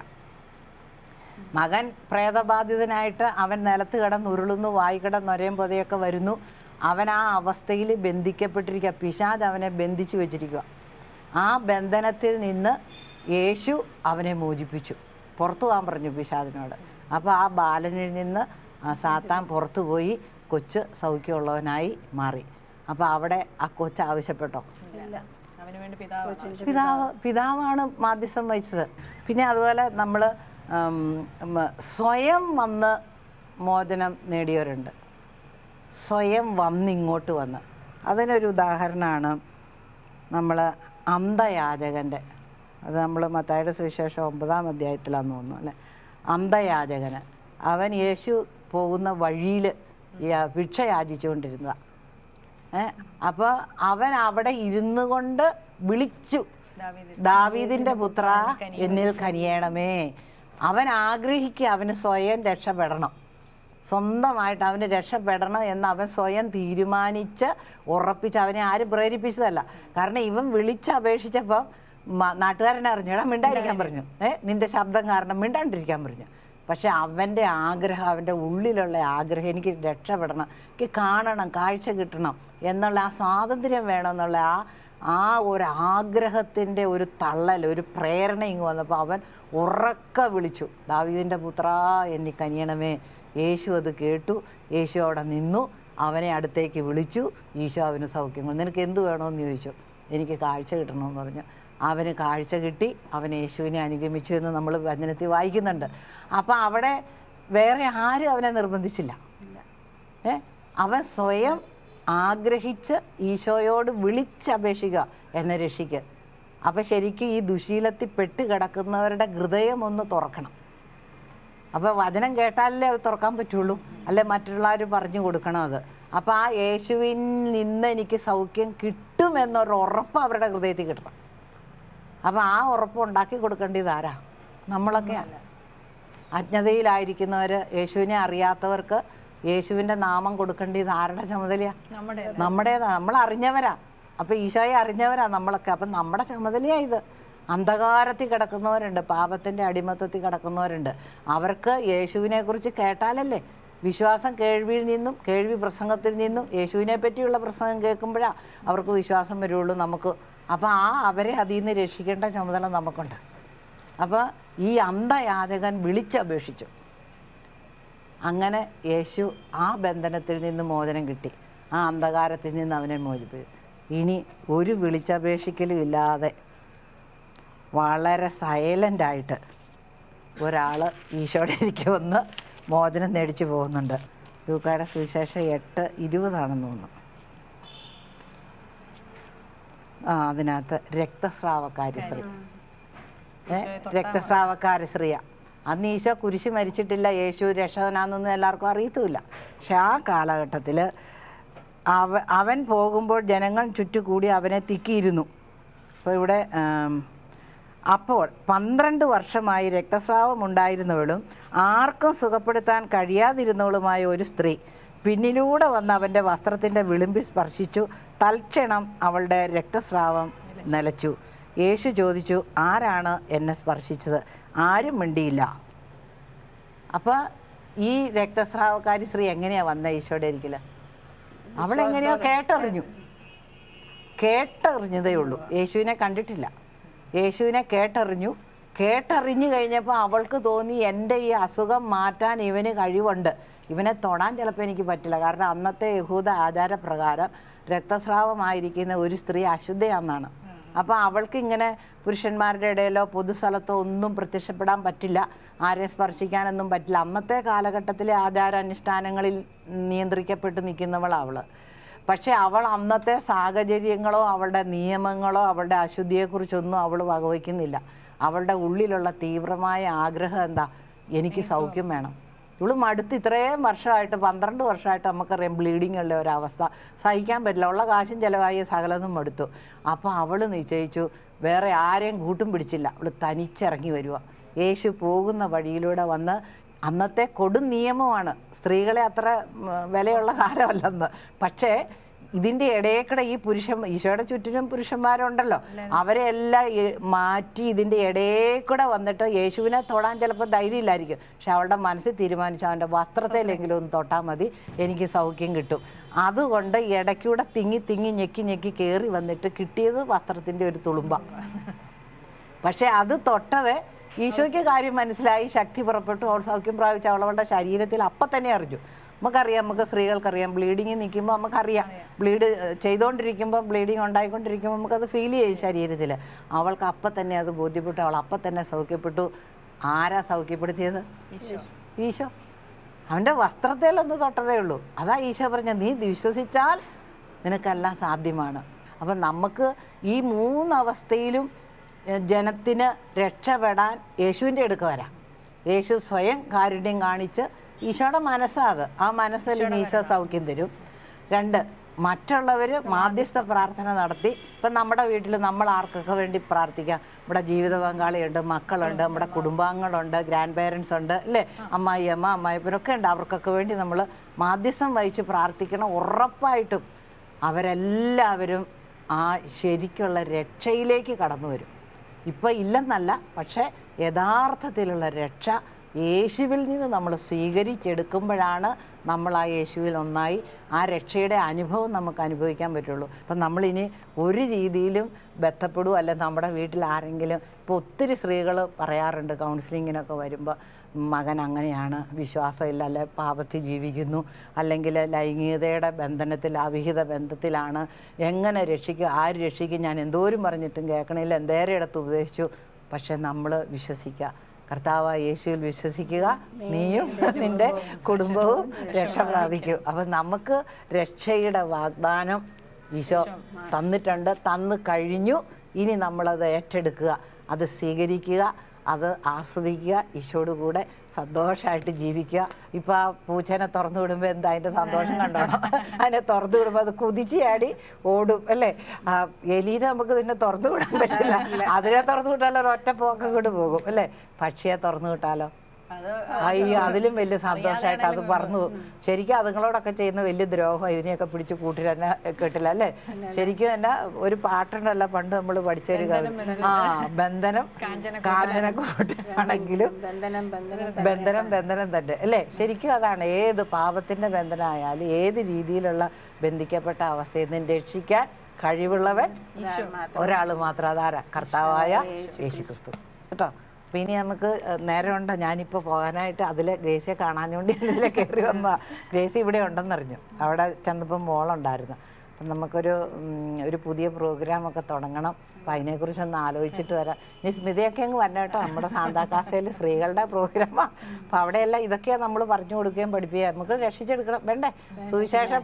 മകൻ പ്രേതബാധിതനായിട്ട് അവൻ നിലത്ത് കിടന്നുരുളുന്നു, വായിക്കിടന്നൊരയും പൊതയൊക്കെ വരുന്നു. അവൻ ആ അവസ്ഥയിൽ ബന്ധിക്കപ്പെട്ടിരിക്കുക. പിശാച് അവനെ ബന്ധിച്ചു വെച്ചിരിക്കുക. ആ ബന്ധനത്തിൽ നിന്ന് യേശു അവനെ മോചിപ്പിച്ചു. പുറത്തു പോകാൻ പറഞ്ഞു പിശാചിനോട്. അപ്പോൾ ആ ബാലനിൽ നിന്ന് സാത്താൻ പുറത്തു പോയി കൊച്ച് സൗഖ്യമുള്ളവനായി മാറി. അപ്പോൾ അവിടെ ആ കൊച്ച് ആവശ്യപ്പെട്ടോ? പിതാവാണ് മാധ്യസ്ഥം വഹിച്ചത്. പിന്നെ അതുപോലെ നമ്മൾ സ്വയം വന്ന് മോചനം നേടിയവരുണ്ട്. സ്വയം വന്നിങ്ങോട്ട് വന്ന്. അതിനൊരു ഉദാഹരണമാണ് നമ്മൾ അന്ധയാചകൻ്റെ, അത് നമ്മൾ മത്തായിയുടെ സുവിശേഷം 9-ാം അധ്യായത്തിലാണെന്ന് തോന്നുന്നു അല്ലേ, അന്ധയാചകന് അവൻ യേശു പോകുന്ന വഴിയിൽ ഭിക്ഷ യാചിച്ചുകൊണ്ടിരുന്നതാണ്. അപ്പോൾ അവൻ അവിടെ ഇരുന്നു കൊണ്ട് വിളിച്ചു, ദാവീദിൻ്റെ പുത്ര എന്നിൽ കനിയണമേ. അവൻ ആഗ്രഹിക്കുക, അവന് സ്വയം രക്ഷപ്പെടണം, സ്വന്തമായിട്ട് അവന് രക്ഷപ്പെടണം എന്ന് അവൻ സ്വയം തീരുമാനിച്ച് ഉറപ്പിച്ച്, അവനെ ആരും പ്രേരിപ്പിച്ചതല്ല. കാരണം ഇവൻ വിളിച്ചപേക്ഷിച്ചപ്പോൾ നാട്ടുകാരനെ അറിഞ്ഞു, എടാ മിണ്ടായിരിക്കാൻ പറഞ്ഞു, നിന്റെ ശബ്ദം കാരണം മിണ്ടാണ്ടിരിക്കാൻ പറഞ്ഞു. പക്ഷെ അവൻ്റെ ആഗ്രഹം, അവൻ്റെ ഉള്ളിലുള്ള ആഗ്രഹം, എനിക്ക് രക്ഷപ്പെടണം, എനിക്ക് കാണണം, കാഴ്ച കിട്ടണം എന്നുള്ള ആ സ്വാതന്ത്ര്യം വേണമെന്നുള്ള ആ ഒരു ആഗ്രഹത്തിൻ്റെ ഒരു തള്ളൽ, ഒരു പ്രേരണ ഇങ്ങ് വന്നപ്പോൾ അവൻ ഉറക്കെ വിളിച്ചു, ദാവീദിൻ്റെ പുത്ര എന്നിൽ കനിയണമേ. യേശു അത് കേട്ടു. യേശു അവിടെ നിന്നു, അവനെ അടുത്തേക്ക് വിളിച്ചു. ഈശോ അവന് സൗഖ്യം. നിനക്ക് എന്ത് വേണമെന്ന് ചോദിച്ചു. എനിക്ക് കാഴ്ച കിട്ടണമെന്ന് പറഞ്ഞു. അവന് കാഴ്ച കിട്ടി. അവൻ യേശുവിനെ അനുഗമിച്ചു എന്ന് നമ്മൾ വചനത്തിൽ വായിക്കുന്നുണ്ട്. അപ്പം അവിടെ വേറെ ആരും അവനെ നിർബന്ധിച്ചില്ല. അവൻ സ്വയം ആഗ്രഹിച്ച് ഈശോയോട് വിളിച്ചപേക്ഷിക്കുക, എന്നെ രക്ഷിക്കുക. അപ്പം ശരിക്കും ഈ ദുശീലത്തിൽ പെട്ട് കിടക്കുന്നവരുടെ ഹൃദയം ഒന്ന് തുറക്കണം. അപ്പോൾ വചനം കേട്ടാലേ അത് തുറക്കാൻ പറ്റുള്ളൂ, അല്ലെ മറ്റുള്ളവർ പറഞ്ഞു കൊടുക്കണം അത്. അപ്പോൾ ആ യേശുവിൽ നിന്ന് എനിക്ക് സൗഖ്യം കിട്ടുമെന്നൊരു ഉറപ്പ് അവരുടെ ഹൃദയത്തിൽ കിട്ടണം. അപ്പം ആ ഉറപ്പ് ഉണ്ടാക്കി കൊടുക്കേണ്ടത് ആരാ? നമ്മളൊക്കെയല്ല. അജ്ഞതയിലായിരിക്കുന്നവർ, യേശുവിനെ അറിയാത്തവർക്ക് യേശുവിൻ്റെ നാമം കൊടുക്കേണ്ടത് ആരുടെ ചുമതലയാണ്? നമ്മുടേതാ. നമ്മൾ അറിഞ്ഞവരാ. അപ്പം ഈശോയെ അറിഞ്ഞവരാ നമ്മളൊക്കെ. അപ്പം നമ്മുടെ ചുമതലയാണ് ഇത്. അന്ധകാരത്തിൽ കിടക്കുന്നവരുണ്ട്, പാപത്തിൻ്റെ അടിമത്തത്തിൽ കിടക്കുന്നവരുണ്ട്. അവർക്ക് യേശുവിനെക്കുറിച്ച് കേട്ടാലല്ലേ, വിശ്വാസം കേൾവിയിൽ നിന്നും, കേൾവി പ്രസംഗത്തിൽ നിന്നും യേശുവിനെ പറ്റിയുള്ള പ്രസംഗം കേൾക്കുമ്പോഴാണ് അവർക്ക് വിശ്വാസം വരുള്ളൂ നമുക്ക്. അപ്പോൾ അവരെ അതിൽ നിന്ന് രക്ഷിക്കേണ്ട ചുമതല നമുക്കുണ്ട്. അപ്പോൾ ഈ അന്ധയാചകൻ വിളിച്ചപേക്ഷിച്ചു. അങ്ങനെ യേശു ആ ബന്ധനത്തിൽ നിന്ന് മോചനം കിട്ടി. ആ അന്ധകാരത്തിൽ നിന്ന് അവനെ മോചിപ്പിച്ചു. ഇനി ഒരു വിളിച്ചപേക്ഷിക്കലും ഇല്ലാതെ വളരെ സൈലൻ്റായിട്ട് ഒരാൾ ഈശോയുടെ ഇരിക്കെ വന്ന് മോചനം നേടിച്ചു പോകുന്നുണ്ട്. ലൂക്കായുടെ സുവിശേഷം 8:20 തോന്നുന്നു. അതിനകത്ത് രക്തസ്രാവക്കാരി സ്ത്രീ, രക്തസ്രാവക്കാരി സ്ത്രീയ. അന്ന് ഈശോ കുരിശ് മരിച്ചിട്ടില്ല, യേശു രക്ഷകനാണെന്നൊന്നും എല്ലാവർക്കും അറിയത്തുമില്ല. പക്ഷെ ആ കാലഘട്ടത്തിൽ അവൻ പോകുമ്പോൾ ജനങ്ങൾ ചുറ്റുകൂടി അവനെ തിക്കിയിരുന്നു. അപ്പോൾ ഇവിടെ അപ്പോൾ 12 വർഷമായി രക്തസ്രാവമുണ്ടായിരുന്നവളും ആർക്കും സുഖപ്പെടുത്താൻ കഴിയാതിരുന്നവളുമായ ഒരു സ്ത്രീ പിന്നിലൂടെ വന്ന് അവൻ്റെ വസ്ത്രത്തിൻ്റെ വിളിമ്പിൽ സ്പർശിച്ചു. തൽക്ഷണം അവളുടെ രക്തസ്രാവം നിലച്ചു. യേശു ചോദിച്ചു, ആരാണ് എന്നെ സ്പർശിച്ചത്? ആരും മിണ്ടിയില്ല. അപ്പോൾ ഈ രക്തസ്രാവക്കാരി സ്ത്രീ എങ്ങനെയാണ് വന്ന ഈശോയുടെ ഇരിക്കൽ? അവളെങ്ങനെയോ കേട്ടറിഞ്ഞതേ ഉള്ളൂ. യേശുവിനെ കണ്ടിട്ടില്ല. യേശുവിനെ കേട്ടറിഞ്ഞു കഴിഞ്ഞപ്പോൾ അവൾക്ക് തോന്നി, എൻ്റെ ഈ അസുഖം മാറ്റാൻ ഇവന് കഴിവുണ്ട്, ഇവനെ തൊടാൻ ചിലപ്പോൾ എനിക്ക് പറ്റില്ല. കാരണം അന്നത്തെ യഹൂദ ആചാരപ്രകാരം രക്തസ്രാവമായിരിക്കുന്ന ഒരു സ്ത്രീ അശുദ്ധയാണെന്നാണ്. അപ്പോൾ അവൾക്ക് ഇങ്ങനെ പുരുഷന്മാരുടെ ഇടയിലോ പൊതുസ്ഥലത്തോ ഒന്നും പ്രത്യക്ഷപ്പെടാൻ പറ്റില്ല, ആരെ സ്പർശിക്കാനൊന്നും പറ്റില്ല. അന്നത്തെ കാലഘട്ടത്തിലെ ആചാരാനുഷ്ഠാനങ്ങളിൽ നിയന്ത്രിക്കപ്പെട്ട് നിൽക്കുന്നവളാണ് അവൾ. പക്ഷേ അവൾ അന്നത്തെ സാഹചര്യങ്ങളോ അവളുടെ നിയമങ്ങളോ അവളുടെ അശുദ്ധിയെക്കുറിച്ചൊന്നും അവൾ വകവയ്ക്കുന്നില്ല. അവളുടെ ഉള്ളിലുള്ള തീവ്രമായ ആഗ്രഹം എന്താ? എനിക്ക് സൗഖ്യം വേണം. ഇവൾ മടുത്ത് ഇത്രയും വർഷമായിട്ട്, 12 വർഷമായിട്ട് നമുക്കറിയാം ബ്ലീഡിങ് ഉള്ള ഒരവസ്ഥ, സഹിക്കാൻ പറ്റില്ല. ഉള്ള കാശും ചിലവായി സകലതും മടുത്തു. അപ്പോൾ അവൾ നിശ്ചയിച്ചു, വേറെ ആരെയും കൂട്ടും പിടിച്ചില്ല, അവൾ തനിച്ചിറങ്ങി വരിക. യേശു പോകുന്ന വഴിയിലൂടെ വന്ന്, അന്നത്തെ കൊടും നിയമമാണ്, സ്ത്രീകളെ അത്ര വിലയുള്ള കാലമല്ലെന്ന്. പക്ഷേ ഇതിൻ്റെ ഇടയേക്കൂടെ ഈ ഈശോയുടെ ചുറ്റിനും പുരുഷന്മാരുണ്ടല്ലോ, അവരെ എല്ലാം മാറ്റി ഇതിൻ്റെ ഇടയേക്കൂടെ വന്നിട്ട് യേശുവിനെ തൊടാൻ ചിലപ്പോൾ ധൈര്യമില്ലായിരിക്കും. പക്ഷെ അവളുടെ മനസ്സിൽ തീരുമാനിച്ചു, അവൻ്റെ വസ്ത്രത്തിലെങ്കിലും ഒന്ന് തൊട്ടാൽ മതി, എനിക്ക് സൗഖ്യം കിട്ടും. അതുകൊണ്ട് ഇടയ്ക്കൂടെ തിങ്ങി ഞെക്കി കയറി വന്നിട്ട് കിട്ടിയത് വസ്ത്രത്തിൻ്റെ ഒരു തുളുമ്പ. പക്ഷെ അത് തൊട്ടത് ഈശോയ്ക്ക് കാര്യം മനസ്സിലായി, ശക്തി പുറപ്പെട്ടു, അവൾ സൗഖ്യം പ്രാപിച്ചു. അവളുടെ ശരീരത്തിൽ അപ്പം തന്നെ അറിഞ്ഞു. നമുക്കറിയാം, നമുക്ക് സ്ത്രീകൾക്കറിയാം, ബ്ലീഡിങ് നിൽക്കുമ്പോൾ നമുക്കറിയാം, ബ്ലീഡ് ചെയ്തുകൊണ്ടിരിക്കുമ്പോൾ, ബ്ലീഡിങ് ഉണ്ടായിക്കൊണ്ടിരിക്കുമ്പോൾ നമുക്കത് ഫീൽ ചെയ്യും ശരീരത്തിൽ. അവൾക്ക് അപ്പം തന്നെ അത് ബോധ്യപ്പെട്ടു, അവൾ അപ്പം തന്നെ സൗഖ്യപ്പെട്ടു. ആരാ സൗഖ്യപ്പെടുത്തിയത്? ഈശോ. അവൻ്റെ വസ്ത്രത്തിലൊന്ന് തൊട്ടതേ ഉള്ളൂ. അതാ ഈശോ പറഞ്ഞ, നീ വിശ്വസിച്ചാൽ നിനക്കെല്ലാം സാധ്യമാണ്. അപ്പം നമുക്ക് ഈ മൂന്നവസ്ഥയിലും ജനത്തിന് രക്ഷപ്പെടാൻ യേശുവിൻ്റെ അടുക്ക് വരാം. യേശു സ്വയം കാരുണ്യം കാണിച്ച് ഈശോയുടെ മനസ്സാത്, ആ മനസ്സിൽ ഈശോ സൗഖ്യം തരും. 2, മറ്റുള്ളവർ മാധ്യസ്ഥ പ്രാർത്ഥന നടത്തി. ഇപ്പം നമ്മുടെ വീട്ടിൽ നമ്മൾ ആർക്കൊക്കെ വേണ്ടി പ്രാർത്ഥിക്കാം? നമ്മുടെ ജീവിത പങ്കാളിയുണ്ട്, മക്കളുണ്ട്, നമ്മുടെ കുടുംബാംഗങ്ങളുണ്ട്, ഗ്രാൻഡ് പേരൻസ് ഉണ്ട്, അല്ലേ, അമ്മായിയമ്മ അമ്മായിപ്പനൊക്കെ ഉണ്ട്. അവർക്കൊക്കെ വേണ്ടി നമ്മൾ മാധ്യസ്ഥം വഹിച്ച് പ്രാർത്ഥിക്കണം. ഉറപ്പായിട്ടും അവരെല്ലാവരും ആ ശരിക്കുള്ള രക്ഷയിലേക്ക് കടന്നു വരും. ഇപ്പം ഇല്ലെന്നല്ല, പക്ഷേ യഥാർത്ഥത്തിലുള്ള രക്ഷ യേശുവിൽ നിന്ന് നമ്മൾ സ്വീകരിച്ചെടുക്കുമ്പോഴാണ് നമ്മൾ ആ യേശുവിൽ ഒന്നായി ആ രക്ഷയുടെ അനുഭവം നമുക്ക് അനുഭവിക്കാൻ പറ്റുള്ളൂ. അപ്പം നമ്മളിനി ഒരു രീതിയിലും ബന്ധപ്പെടുക, അല്ല നമ്മുടെ വീട്ടിൽ ആരെങ്കിലും, ഇപ്പോൾ ഒത്തിരി സ്ത്രീകൾ പറയാറുണ്ട് കൗൺസിലിങ്ങിനൊക്കെ വരുമ്പോൾ, മകൻ അങ്ങനെയാണ്, വിശ്വാസമില്ല, അല്ലെ പാപത്തിൽ ജീവിക്കുന്നു, അല്ലെങ്കിൽ ലൈംഗികതയുടെ ബന്ധനത്തിൽ അവിഹിത ബന്ധത്തിലാണ്, എങ്ങനെ രക്ഷിക്കുക, ആര് രക്ഷിക്കും, ഞാൻ എന്തോരം പറഞ്ഞിട്ടും കേൾക്കണില്ല, എന്തേരം ഇടത്ത് ഉപദേശിച്ചു. പക്ഷെ നമ്മൾ വിശ്വസിക്കുക, കർത്താവായ യേശുവിൽ വിശ്വസിക്കുക, നീയും നിൻ്റെ കുടുംബവും രക്ഷ പ്രാപിക്കും. അപ്പം നമുക്ക് രക്ഷയുടെ വാഗ്ദാനം ഈശോ തന്നിട്ടുണ്ട്, തന്നു കഴിഞ്ഞു. ഇനി നമ്മളത് ഏറ്റെടുക്കുക, അത് സ്വീകരിക്കുക, അത് ആസ്വദിക്കുക, ഈശോയോട് കൂടെ സന്തോഷമായിട്ട് ജീവിക്കുക. ഇപ്പം ആ പൂച്ചേനെ തുറന്നു വിടുമ്പോൾ എന്താ അതിൻ്റെ സന്തോഷം കണ്ടോണം? അതിനെ തുറന്നു വിടുമ്പോൾ അത് കുതിച്ച് ചാടി ഓടും, അല്ലേ? എലീനെ നമുക്ക് ഇതിനെ തുറന്നു വിടാൻ പറ്റില്ല. അതിനെ തുറന്നു വിട്ടാലോ ഒറ്റ പോക്ക് കൊണ്ട് പോകും, അല്ലേ? പക്ഷിയെ തുറന്നു വിട്ടാലോ അയ്യോ, അതിലും വലിയ സന്തോഷമായിട്ട് അത് പറന്നു. ശരിക്കും അതുങ്ങളോടൊക്കെ ചെയ്യുന്ന വലിയ ദ്രോഹം ഇതിനെയൊക്കെ പിടിച്ച് കൂട്ടി തന്നെ കേട്ടില്ല, അല്ലേ? ശരിക്കും തന്നെ ഒരു പാട്ടുണ്ടല്ലോ പണ്ട് നമ്മൾ പഠിച്ചൊരു ബന്ധനം കാഞ്ചനക്കൂട്ടാണെങ്കിലും ബന്ധനം തന്നെ, അല്ലേ? ശരിക്കും അതാണ്. ഏത് പാപത്തിന്റെ ബന്ധനമായാലും ഏത് രീതിയിലുള്ള ബന്ധിക്കപ്പെട്ട അവസ്ഥയിൽ നിന്ന് രക്ഷിക്കാൻ കഴിവുള്ളവൻ ഒരാൾ മാത്രം. അതാരാ? കർത്താവായ യേശുക്രിസ്തു, കേട്ടോ. അപ്പം ഇനി നമുക്ക് നേരമുണ്ടോ? ഞാനിപ്പോൾ പോകാനായിട്ട് അതിലെ ഗ്രേസിയെ കാണാഞ്ഞുകൊണ്ട് ഇതിലെ കയറി വന്നതാണ്. ഗ്രേസി ഇവിടെ ഉണ്ടെന്നറിഞ്ഞു, അവിടെ ചെന്നപ്പോൾ മോളുണ്ടായിരുന്നു. അപ്പം നമുക്കൊരു പുതിയ പ്രോഗ്രാമൊക്കെ തുടങ്ങണം. അപ്പം അതിനെക്കുറിച്ചൊന്ന് ആലോചിച്ചിട്ട് വരാം. ഇനി സ്മിതയൊക്കെ അങ്ങ് വരണം കേട്ടോ. നമ്മുടെ സാന്താക്കാസയിൽ സ്ത്രീകളുടെ പ്രോഗ്രാമാണ്. അപ്പം അവിടെയെല്ലാം ഇതൊക്കെയാണ് നമ്മൾ പറഞ്ഞു കൊടുക്കുകയും പഠിപ്പിക്കുക. നമുക്ക് രക്ഷിച്ചെടുക്കണം, വേണ്ടേ? സുവിശേഷം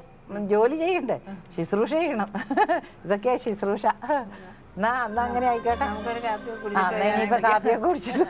ജോലി ചെയ്യണ്ടേ? ശുശ്രൂഷ ചെയ്യണം. ഇതൊക്കെയാണ് ശുശ്രൂഷ. എന്നാ അങ്ങനെ ആയിക്കോട്ടെ. ഇനിയിപ്പോൾ കാപ്പിയൊക്കെ കുടിച്ചിട്ട്